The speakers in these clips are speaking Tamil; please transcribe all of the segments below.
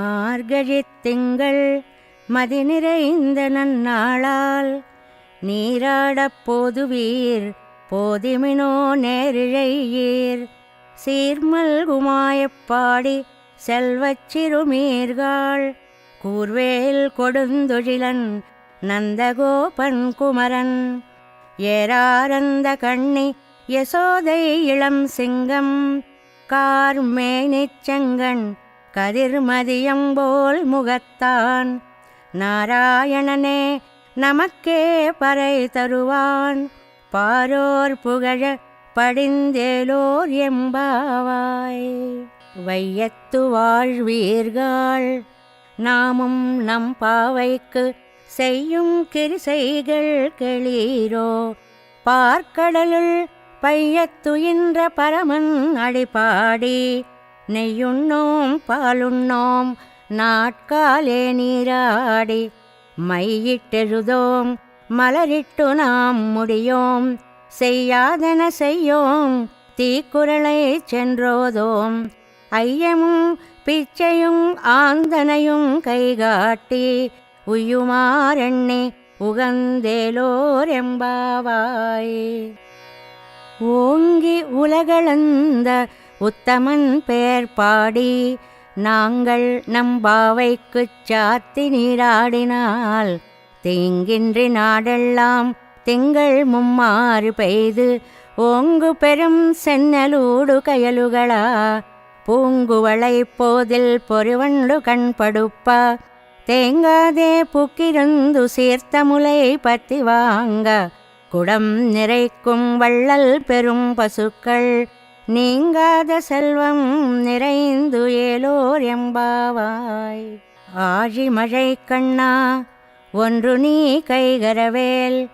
மார்கழித் திங்கள் மதி நிறைந்த நன்னாளால் நீராடப் போதுவீர் போதிமினோ நேரிழையீர் சீர்மல்குமாயப்பாடி செல்வச் சிறுமீர்காள் கூர்வேல் கொடுந்தொழிலன் நந்தகோபன் குமரன் ஏராரந்த கண்ணி யசோதை இளம் சிங்கம் கார்மேனிச் செங்கண் கதிர்மதியம்போல் முகத்தான் நாராயணனே நமக்கே பறை தருவான் பாரோர் புகழ படிந்தேலோர் எம்பாவாய். வையத்து வாழ்வீர்கள் நாமும் நம் பாவைக்கு செய்யும் கிரிசைகள் கெளீரோ பார்க்கடலுள் பையத்துயின்ற பரமன் அடிபாடி நெய்யுண்ணோம் பாலுண்ணோம் நாட்காலே நீராடி மையிட்டெழுதோம் மலரிட்டு நாம் முடியோம் செய்யாதன செய்யோம் தீக்குறளை சென்றோதோம் ஐயமும் பிச்சையும் ஆந்தனையும் கைகாட்டி உய்யுமாறெண்ணி உகந்தேலோர் எம்பாவாய். ஓங்கி உலகளந்த உத்தமன் பேர் பாடி நாங்கள் நம்பாவைக்குச் சாத்தி நீராடினால் தீங்கின்றி நாடெல்லாம் திங்கள் மும்மாறு பெய்து ஓங்கு பெரும் சென்னலூடு கயலுகளா பூங்குவளை போதில் பொறிவண்டு கண்படுப்ப தேங்காதே புக்கிருந்து சீர்த்த முலை பத்தி வாங்க குடம் நிறைக்கும் வள்ளல் பெரும் பசுக்கள் நீங்காத செல்வம் நிறைந்து ஏலோர் எம்பாவாய். ஆழி மழை கண்ணா ஒன்று நீ கைகரவேல்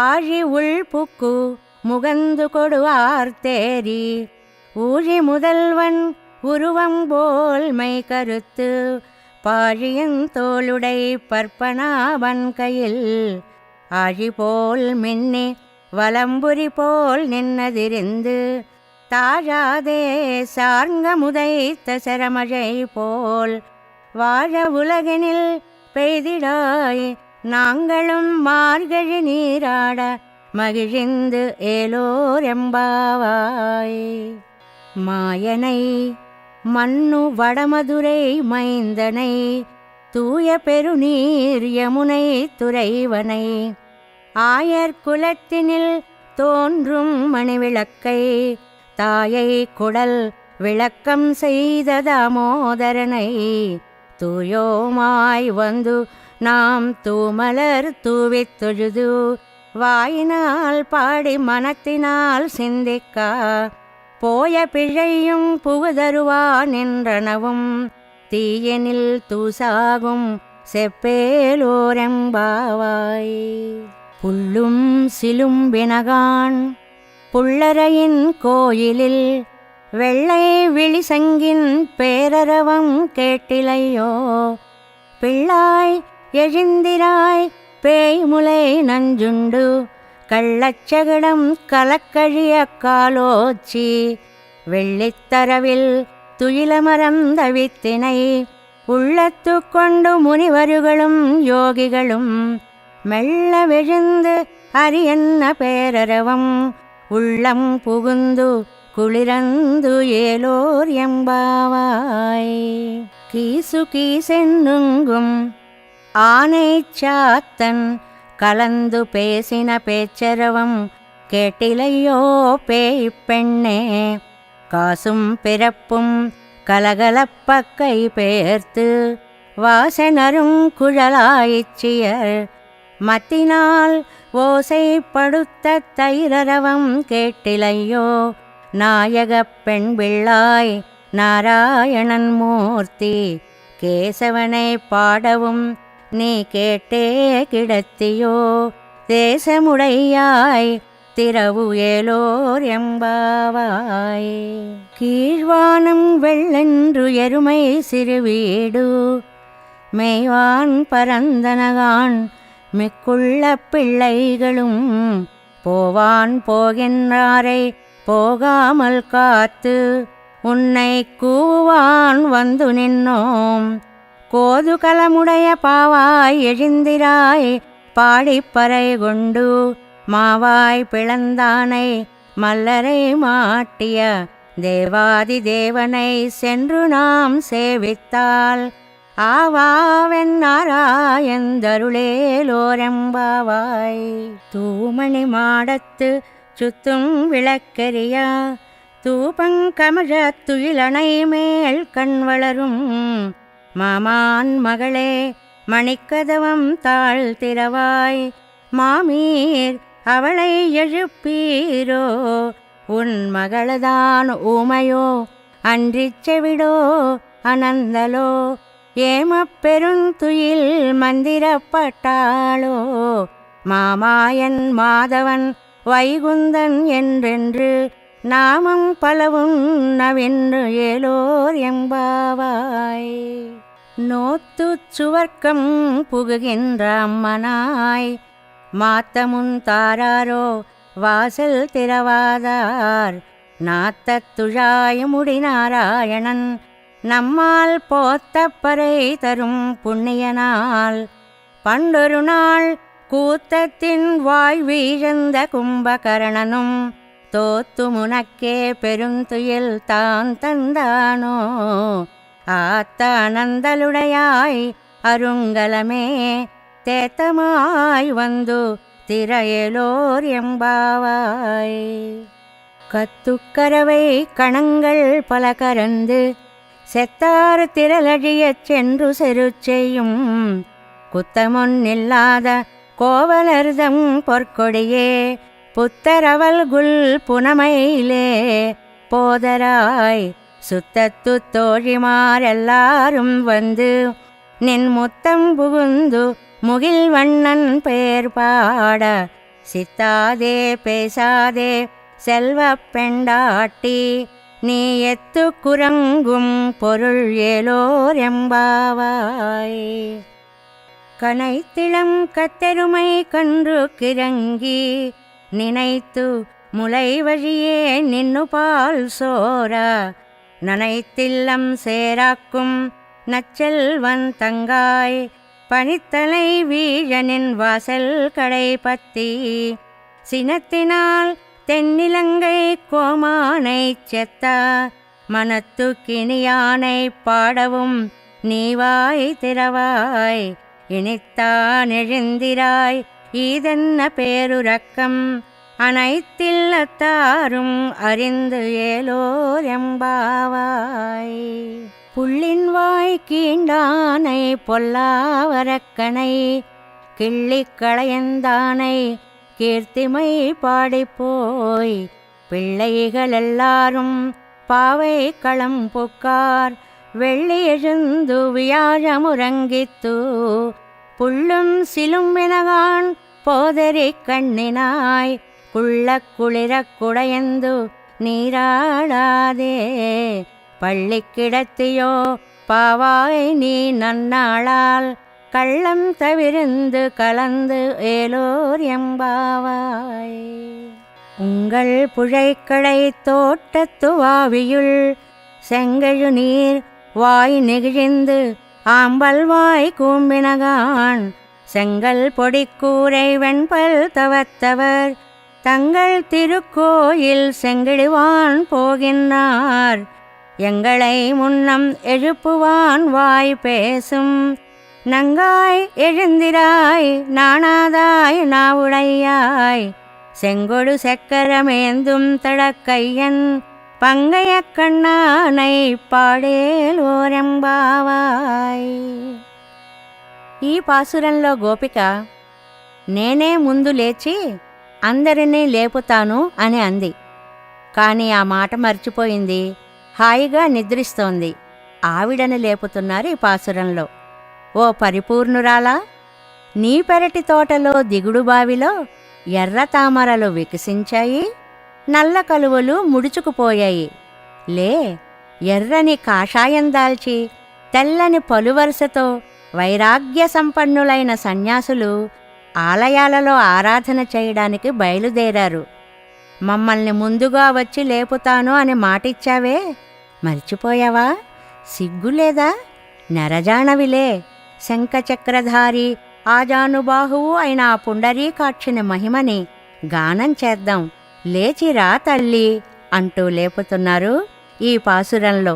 ஆழி உள்புக்கு முகந்து கொடுவார் தேரி ஊழி முதல்வன் உருவம் போல் மை கருத்து பாழியன் தோளுடை பற்பனாவன் கையில் ஆழி போல் மின்னி வலம்புரி போல் நின்னதிருந்து தாழாதே சார்ங்க முதைத்த சரமழை போல் வாழ உலகினில் பெய்திடாய் நாங்களும் மார்கழி நீராட மகிழ்ந்து ஏலோர் எம்பாவாய். மாயனை மன்னு வடமதுரை மைந்தனை தூய பெருநீர் யமுனை துறைவனை ஆயர் குலத்தினில் தோன்றும் மணிவிளக்கை தாயை குடல் விளக்கம் செய்த தாமோதரனை தூயோமாய் வந்து நாம் தூமலர் தூவித் தொழுது வாயினால் பாடி மனத்தினால் சிந்திக்கா போய பிழையும் புகுதருவான் என்றனவும் தீயனில் தூசாகும் செப்பேலோரெம்பாவாய். புள்ளும் சிலும்பினகான் புள்ளரையின் கோயிலில் வெள்ளை விழிசங்கின் பேரரவம் கேட்டிலையோ பிள்ளாய் எழுந்திராய் பேய்முலை நஞ்சுண்டு கள்ளச்சகடம் கலக்கழிய காலோச்சி வெள்ளித்தரவில் துயிலமரந்த வித்தினை உள்ளத்து கொண்டு முனிவர்களும் யோகிகளும் மெல்ல விழுந்து அரியன்ன பேரரவம் உள்ளம் புகுந்து குளிரந்து ஏலோர் எம்பாவாய். கீசு கீசென்னுங்கும் ஆனை சாத்தன் கலந்து பேசின பேச்சரவம் கேட்டிலையோ பேய் பெண்ணே காசும் பிறப்பும் கலகலப்பக்கை பேர்த்து வாசனரும் குழலாயிச்சியர் மத்தினால் ஓசைப்படுத்த தைரரவம் கேட்டிலையோ நாயகப் பெண் பிள்ளாய் நாராயணன் மூர்த்தி கேசவனை பாடவும் நீ கேட்டே கிடத்தியோ தேசமுடையாய் திரவு ஏலோர் எம்பாவாய். கீழ்வானம் வெள்ளென்று எருமை சிறுவீடு மேய்வான் பரந்தனகான் மிக்குள்ள பிள்ளைகளும் போவான் போகின்றாரை போகாமல் காத்து உன்னை கூவான் வந்து நின்னோம் கோதுகலமுடைய பாவாய் எழுந்திராய் பாடிப்பறை கொண்டு மாவாய் பிளந்தானை மல்லரை மாட்டிய தேவாதி தேவனை சென்று நாம் சேவித்தால் ஆவாவென்னாராயந்தருளேலோரெம்பாவாய். தூமணி மாடத்து சுத்தும் விளக்கெரியா தூபங்கமழத் துயிலணை மேல் கண் வளரும் மாமான் மகளே மணிக்கதவம் தாழ்த்திரவாய் மாமீர் அவளை எழுப்பீரோ உன் மகளதான் ஊமையோ அன்றிச் செவிடோ அனந்தலோ ஏமப்பெருந்துயில் மந்திரப்பட்டாளோ மாமாயன் மாதவன் வைகுந்தன் என்றென்று நாமம் பலவும் நவென்று ஏலோர் எம்பாவாய். நோத்துச் சுவர்க்கம் புகுகின்ற அம்மனாய் மாத்தமுன் தாராரோ வாசல் திறவாதார் நாத்தத் துழாயமுடி நாராயணன் நம்மால் போத்தப்பறை தரும் புண்ணியனால் பண்டொரு நாள் கூத்தத்தின் வாய் வீழ்ந்த கும்பகரணனும் தோத்து முனக்கே பெருந்துயில் தான் தந்தானோ ஆத்த அனந்தலுடையாய் அருங்கலமே தேத்தமாய் வந்து திரையலோர் எம்பாவாய். கத்துக்கரவை கணங்கள் பல கரந்து செத்தார் திரளழியச் சென்று செரு செய்யும் குத்தமொன்னில்லாத கோவலர்தம் பொற்கொடியே புத்தரவல்குல் புனமையிலே போதராய் சுத்தத்து தோழிமாரெல்லாரும் வந்து நின் முத்தம் புகுந்து முகில் வண்ணன் பெயர் பாட சித்தாதே பேசாதே செல்வப் பெண்டாட்டி நீ எத்து குரங்கும் பொருள் ஏலோர் எம்பாவாய். கனைத்திளம் கத்தெருமை கன்று கிறங்கி நினைத்து முளை வழியே நின்னு பால் சோர நனைத்தில்லம் சேராக்கும் நச்செல்வன் தங்காய் பனித்தலை வீழனின் வாசல் கடை பத்தி சினத்தினால் தென்னிலங்கை கோமானைச் செத்த மனத்து கிணியானை பாடவும் நீவாய் திறவாய் இனித்தான் எழுந்திராய் ஈதென்ன பேருரக்கம் அனைத்தில்லத்தாரும் அறிந்து ஏலோர் எம்பாவாய். புள்ளின் வாய் கீண்டானை பொல்லாவரக்கனை கிள்ளிக் களையந்தானை கீர்த்திமை பாடிப்போய் பிள்ளைகள் எல்லாரும் பாவை களம் புக்கார் வெள்ளி எழுந்து வியாழமுறங்கித்து புள்ளும் சிலும்பினகான் போதரி கண்ணினாய் குள்ளக் குளிரக் குடையந்து நீராடாதே பள்ளி கிடத்தியோ பாவாய் நீ நன்னாளால் கள்ளம் தவிர்ந்து கலந்து ஏலோர் எம்பாவாய். உங்கள் புழைக்கடை தோட்டத்து வாவியுள் செங்கழு நீர் வாய் நெகிழ்ந்து ஆம்பல் வாய் கூம்பினகான் செங்கல் பொடிக்கூரை வெண்பல் தவத்தவர் தங்கள் திருக்கோயில் செங்கிடுவான் போகின்றார் எங்களை முன்னம் எழுப்புவான் வாய் பேசும் நங்காய் எழுந்திராய் நாணாதாய் நாவுடையாய் செங்கொடு செக்கரமேந்தும் தடக்கையன் பங்கைய கண்ணானை పాడేలోరెంబావాయ్. ఈ పాసురంలో గోపిక నేనే ముందు లేచి అందరినీ లేపుతాను అని అంది. కానీ ఆ మాట మర్చిపోయింది. హాయిగా నిద్రిస్తోంది. ఆవిడని లేపుతున్నారు ఈ పాసురంలో. ఓ పరిపూర్ణురాలా, నీ పెరటి తోటలో దిగుడు బావిలో ఎర్ర తామరలు వికసించాయి, నల్ల కలువలు ముడుచుకుపోయాయి. లే, ఎర్రని కాషాయం దాల్చి తెల్లని పలువరుసతో వైరాగ్య సంపన్నులైన సన్యాసులు ఆలయాలలో ఆరాధన చేయడానికి బయలుదేరారు. మమ్మల్ని ముందుగా వచ్చి లేపుతాను అని మాటిచ్చావే, మర్చిపోయావా? సిగ్గులేదా? నెరజానవిలే. శంఖచక్రధారి ఆజానుబాహువు అయిన ఆ పుండరీకాక్షుని మహిమని గానం చేద్దాం. లేచిరా తల్లి అంటూ లేపుతున్నారు ఈ పాసురంలో.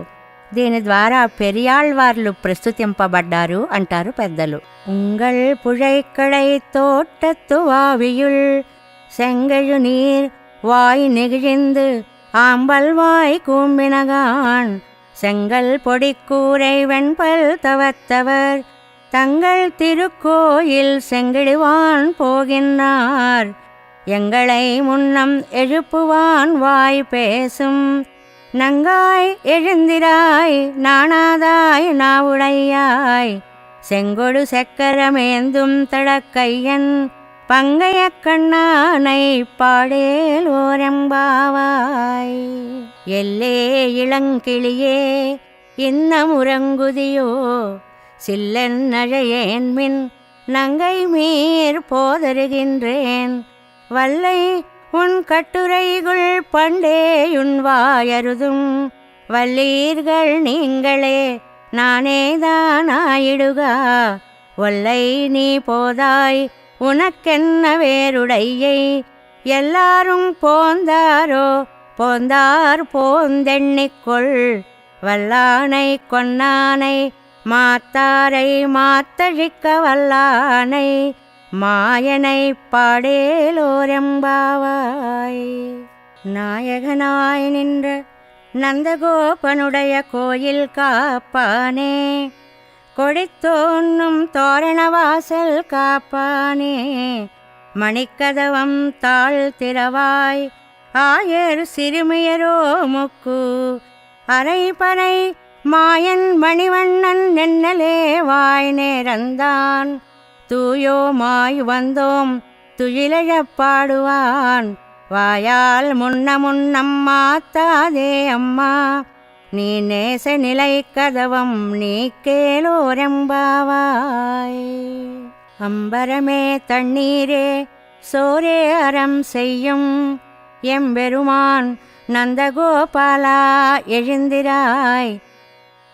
దీని ద్వారా పెరియాళ్వార్లు ప్రస్తుతింపబడ్డారు అంటారు పెద్దలు. உங்கள் புழைக்கடை தோட்டத்து வாவியுள் செங்கழு நீர் வாய் நெகிழிந்து ஆம்பல் வாய் கூம்பினகான் செங்கல் பொடிக்கூரை வெண்பல் தவத்தவர் தங்கள் திருக்கோயில் செங்கிடுவான் போகின்றார் எங்களை முன்னம் எழுப்புவான் வாய் பேசும் நங்காய் எழுந்திராய் நாணாதாய் நாவுடையாய் செங்கொடு செக்கரமேந்தும் தடக்கையன் பங்கைய கண்ணானை பாடேல் ஓரம்பாவாய். எல்லே இளங்கிளியே இன்னமுறங்குதியோ சில்லன் அழையேன்மின் நங்கை மீர் போதருகின்றேன் வல்லை உன் கட்டுரைகுள் பண்டேயுன் வாயருதும் வல்லீர்கள் நீங்களே நானேதானாயிடுகா ஒல்லை நீ போதாய் உனக்கென்ன வேறுடையை எல்லாரும் போந்தாரோ போந்தார் போந்தெண்ணிக்கொள் வல்லானை கொன்னானை மாத்தாரை மாத்தழிக்க வல்லானை மாயனை பாடேலோரெம்பாவாய். நாயகனாய் நின்ற நந்தகோபனுடைய கோயில் காப்பானே கொடித்தோன்னும் தோரணவாசல் காப்பானே மணிக்கதவம் தாழ் திறவாய் ஆயர் சிறுமியரோ முக்கு அரைபறை மாயன் மணிவண்ணன் நென்னலே வாய் நேரந்தான் தூயோமாய் வந்தோம் துயிலழப் பாடுவான் வாயால் முன்னம் மாத்தாதே அம்மா நீ நேச நிலை கதவம் நீ கேளோரெம்பாவாய். அம்பரமே தண்ணீரே சோரே அறம் செய்யும் எம்பெருமான் நந்தகோபாலா எழுந்திராய்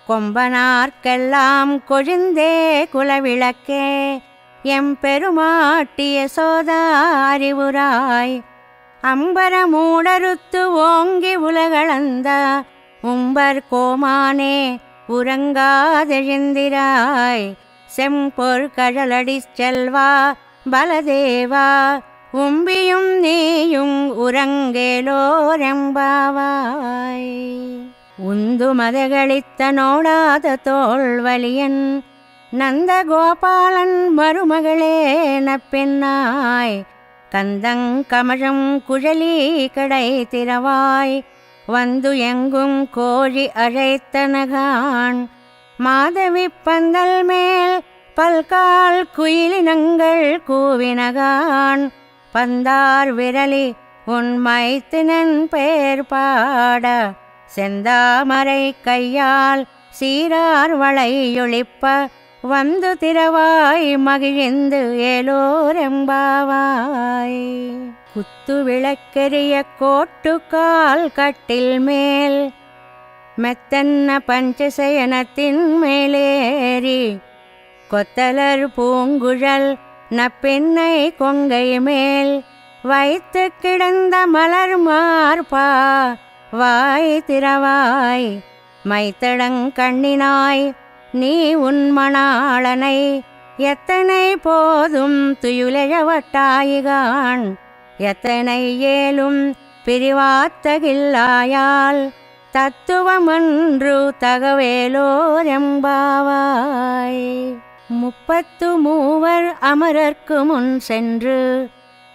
கொம்பனார்க்கெல்லாம் கொழுந்தே குலவிளக்கே எம்பெருமாட்டிய சோதா அறிவுராய் அம்பரமூடறுத்து ஓங்கி உலகளந்த உம்பர் கோமானே உறங்காதெழுந்திராய் செம்பொற் கழலடி செல்வா பலதேவா உம்பியும் நீயும் உறங்கேலோரெம்பாவாய். உந்து மதகளித்த நோடாத தோள்வலியன் நந்தகோபாலன் மருமகளே நப்பெண்ணாய் கந்தங்கமழும் குழலி கடை திறவாய் வந்து எங்கும் கோழி அழைத்தனகான் மாதவி பந்தல் மேல் பல்கால் குயிலினங்கள் கூவினகான் பந்தார் விரலி உன் மைத்தினன் பெயர் பாட செந்தாமரை கையால் சீரார் வளையொளிப்ப வந்து திறவாய் மகிழ்ந்து ஏலோரெம்பாவாய். குத்து விளக்கெரிய கோட்டுக்கால் கட்டில் மேல் மெத்தன்ன பஞ்சசயனத்தின் மேலேறி கொத்தலர் பூங்குழல் நப்பெண்ணை கொங்கை மேல் வைத்து கிடந்த மலர் மார்பா வாய் திறவாய் மைத்தடங்கண்ணினாய் நீ உன் மணாளனை எத்தனை போதும் துயிலழவட்டாயிகான் எத்தனை ஏலும் பிரிவாத்தகில்லாயால் தத்துவமன்று தகவேலோரெம்பாவாய். 33 அமரர்க்கு முன் சென்று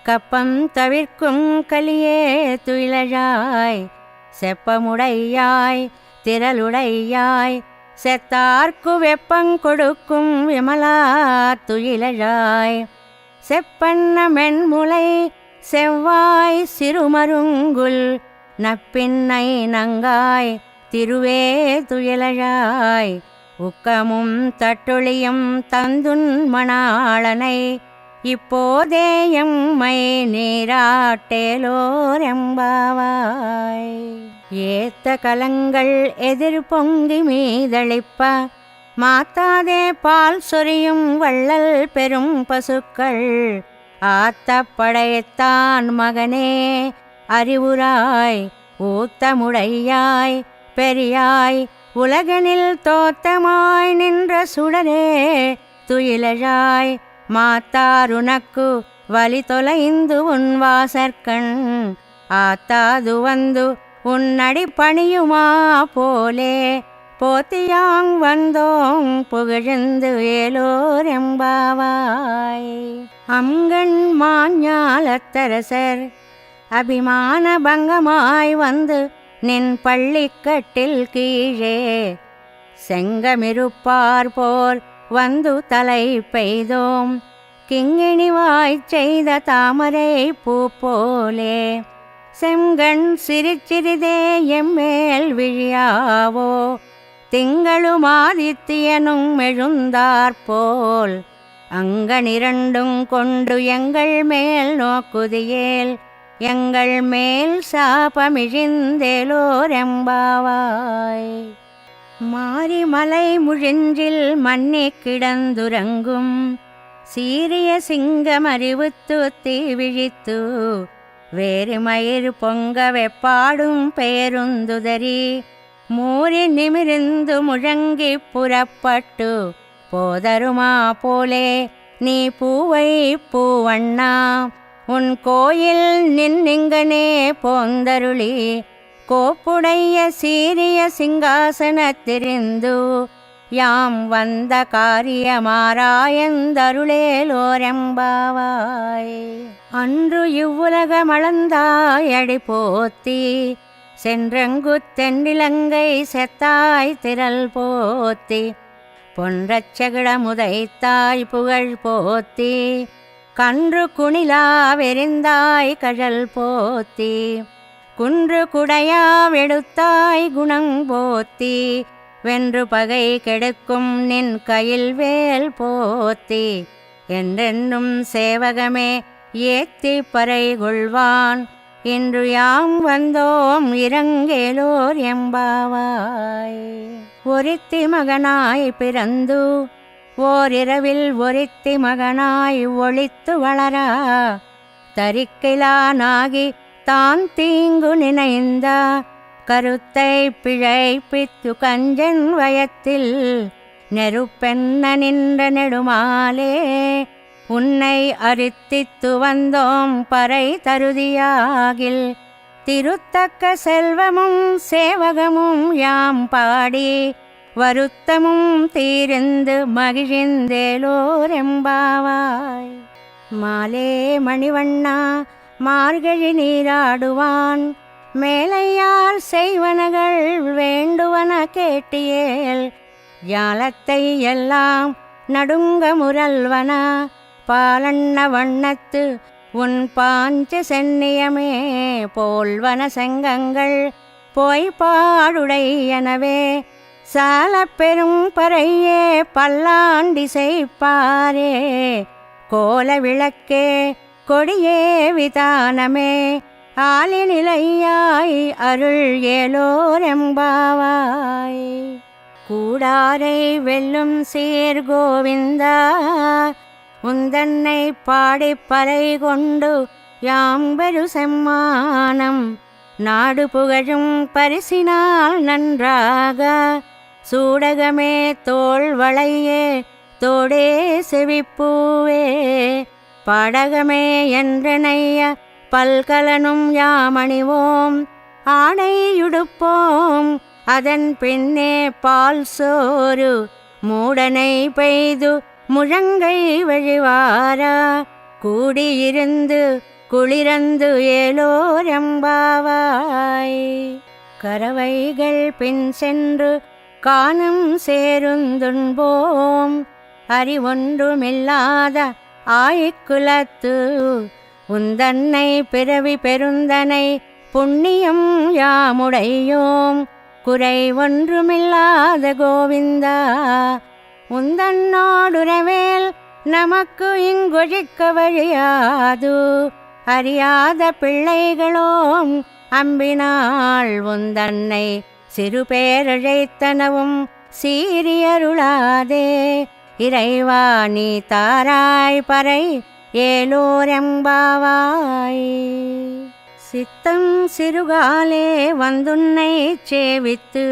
கப்பம் தவிர்க்கும் கலியே துயிலழாய் செப்பமுடையாய் திரளுடையாய் செத்தார்க்கு வெப்பங்கொடுக்கும் விமலா துயிலழாய் செப்பன்ன மென்முலை செவ்வாய் சிறுமருங்குல் நப்பின்னை நங்காய் திருவே துயிலழாய் உக்கமும் தட்டொழியும் தந்துன் மணாளனை இப்போதே எம்மை நீராட்டேலோரெம்பாவாய். ஏத்த கலங்கள் எதிர் பொங்கி மீதளிப்ப மாத்தாதே பால் சொரியும் வள்ளல் பெரும் பசுக்கள் ஆத்தப்படைத்தான் மகனே அறிவுராய் ஊத்தமுடையாய் பெரியாய் உலகனில் தோத்தமாய் நின்ற சுடரே துயிலழாய் மாத்தாருனக்கு வலி தொலைந்து உன் வாசற்கண் ஆத்தாது வந்து உன்னடி பணியுமா போலே போத்தியாங் வந்தோம் புகழ்ந்து ஏலோர் எம்பாவாய். அங்கண் மாஞாலத்தரசர் அபிமான பங்கமாய் வந்து நின் பள்ளிக்கட்டில் கீழே செங்கமிருப்பார் போல் வந்து தலை பெய்தோம் கிங்கிணிவாய்ச் செய்த தாமரை பூ போலே செங்கண் சிறிதே எம்மேல் விழியாவோ திங்களும் ஆதித்தியனும் எழுந்தாற்போல் அங்கனிரண்டும் கொண்டு எங்கள் மேல் நோக்குதியேல் எங்கள் மேல் சாபமிழிந்தேலோர் எம்பாவாய். மாரிமலை முழிஞ்சில் மன்னி கிடந்துறங்கும் சீரிய சிங்கம் அறிவுத்து தீ விழித்து வேறு மயிர் பொங்க வெப்பாடும் பேருந்துதறி மூறி நிமிர்ந்து முழங்கி புறப்பட்டு போதருமா போலே நீ பூவை பூவண்ணா உன் கோயில் நின்னிங்கனே போந்தருளி கோப்புடைய சீரிய சிங்காசனத்திரிந்து யாம் வந்த காரியமாராயந்தருளேலோரெம்பாவாய். அன்று இவ்வுலகமளந்தாயடி போத்தி சென்றங்கு தென்னிலங்கை செத்தாய் திரள் போத்தி பொன்றச்சகிடமுதைத்தாய் புகழ் போத்தி கன்று குணிலாவெறிந்தாய் கழல் போத்தி குன்று குடையாவெடுத்தாய் குணங் போத்தி வென்று பகை கெடுக்கும் நின் கையில் வேல் போத்தி என்றென்னும் சேவகமே ஏத்தி பறை கொள்வான் இன்று யாம் வந்தோம் இரங்கேலோர் எம்பாவாய். ஒருத்தி மகனாய் பிறந்து ஓரிரவில் ஒருத்தி மகனாய் ஒளித்து வளரா தரிக்கிலானாகி தான் தீங்கு நினைந்த கருத்தை பிழைப்பித்து கஞ்சன் வயத்தில் நெருப்பென்ன நின்ற நெடுமாலே உன்னை அரித்தித்து வந்தோம் பறை தருதியாகில் திருத்தக்க செல்வமும் சேவகமும் யாம் பாடி வருத்தமும் தீர்ந்து மகிழ்ந்தேலோர் எம்பாவாய். மாலே மணிவண்ணா மார்கழி நீராடுவான் மேலையார் செய்வனகள் வேண்டுவன கேட்டியேல் ஜாலத்தை எல்லாம் நடுங்க முரல்வன பாலண்ண வண்ணத்து உன் பாஞ்ச சென்னியமே போல்வன செங்கங்கள் போய் பாடுடையனவே சால பெரும் பறையே பல்லாண்டி செய்ப்பாரே கோல விளக்கே கொடியே விதானமே ஆலிநிலையாய் அருள் ஏலோர் எம்பாவாய். கூடாரை வெல்லும் சீர் கோவிந்தா உந்தன்னை பாடிப் பறை கொண்டு யாம் பெரு செம்மானம் நாடு புகழும் பரிசினால் நன்றாக சூடகமே தோள் வளையே தோடே செவிப்பூவே பாடகமே என்றனைய பல்கலனும் யாமணிவோம் ஆடையுடுப்போம் அதன் பின்னே பால் சோறு மூடனை பெய்து முழங்கை வழிவாரா கூடியிருந்து குளிரந்து ஏலோர் எம்பாவாய். கறவைகள் பின் சென்று காணும் சேருந்துண்போம் அறிவொன்றுமில்லாத ஆய்க்குலத்து உந்தன்னை பிறவி பெருந்தனை புண்ணியம் யாமுடையோம் குறை ஒன்றுமில்லாத கோவிந்தா உந்தன்னோடுறவேல் நமக்கு இங்கொழிக்க வழியாது அறியாத பிள்ளைகளோம் அம்பினாள் உந்தன்னை சிறு பேரழைத்தனவும் சீரியருளாதே. இறைவா நீ தாராய் பறை ஏலோரெம்பாவாய். சித்தம் சிறுகாலே வந்துன்னை சேவித்து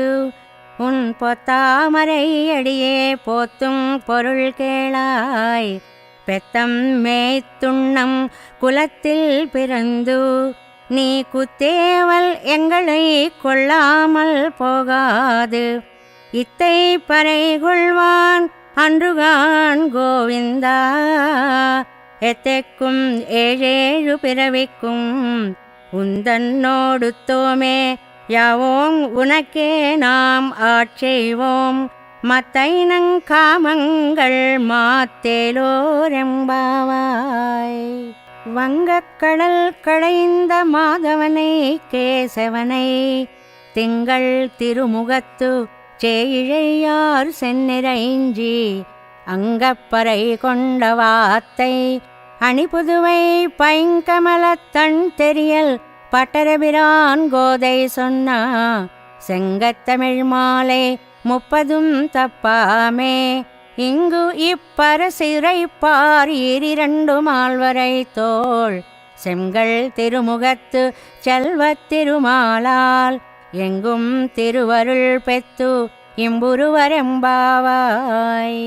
உன் பொத்தாமரை அடியே போத்தும் பொருள் கேளாய். பெத்தம் மேய்த்துண்ணம் குலத்தில் பிறந்து நீ குத்தேவல் எங்களை கொள்ளாமல் போகாது. இத்தை பறை கொள்வான் அன்றுகான் கோவிந்தா. எத்தெக்கும் ஏழேழு பிறவிக்கும் உந்தன்னோடுத்தோமே. யாவோம் உனக்கே நாம் ஆட்செய்வோம். மத்தைனங்காமங்கள் மாத்தேலோரெம்பாவாய். வங்கக்கடல் களைந்த மாதவனை கேசவனை திங்கள் திருமுகத்து சேயிழையார் செந்நிறைஞ்சி அங்கப்பறை கொண்ட வாத்தை அணிபுதுவை பைங்கமலத்தண் தெரியல் பட்டரபிரான் கோதை சொன்னா. செங்கத்தமிழ் மாலை 30 தப்பாமே. இங்கு இப்பரசிறைப்பார் 12 மால்வரை தோள் செங்கல் திருமுகத்து செல்வத் திருமாலால் எங்கும் திருவருள் பெத்து இம்புருவரெம்பாவாய்.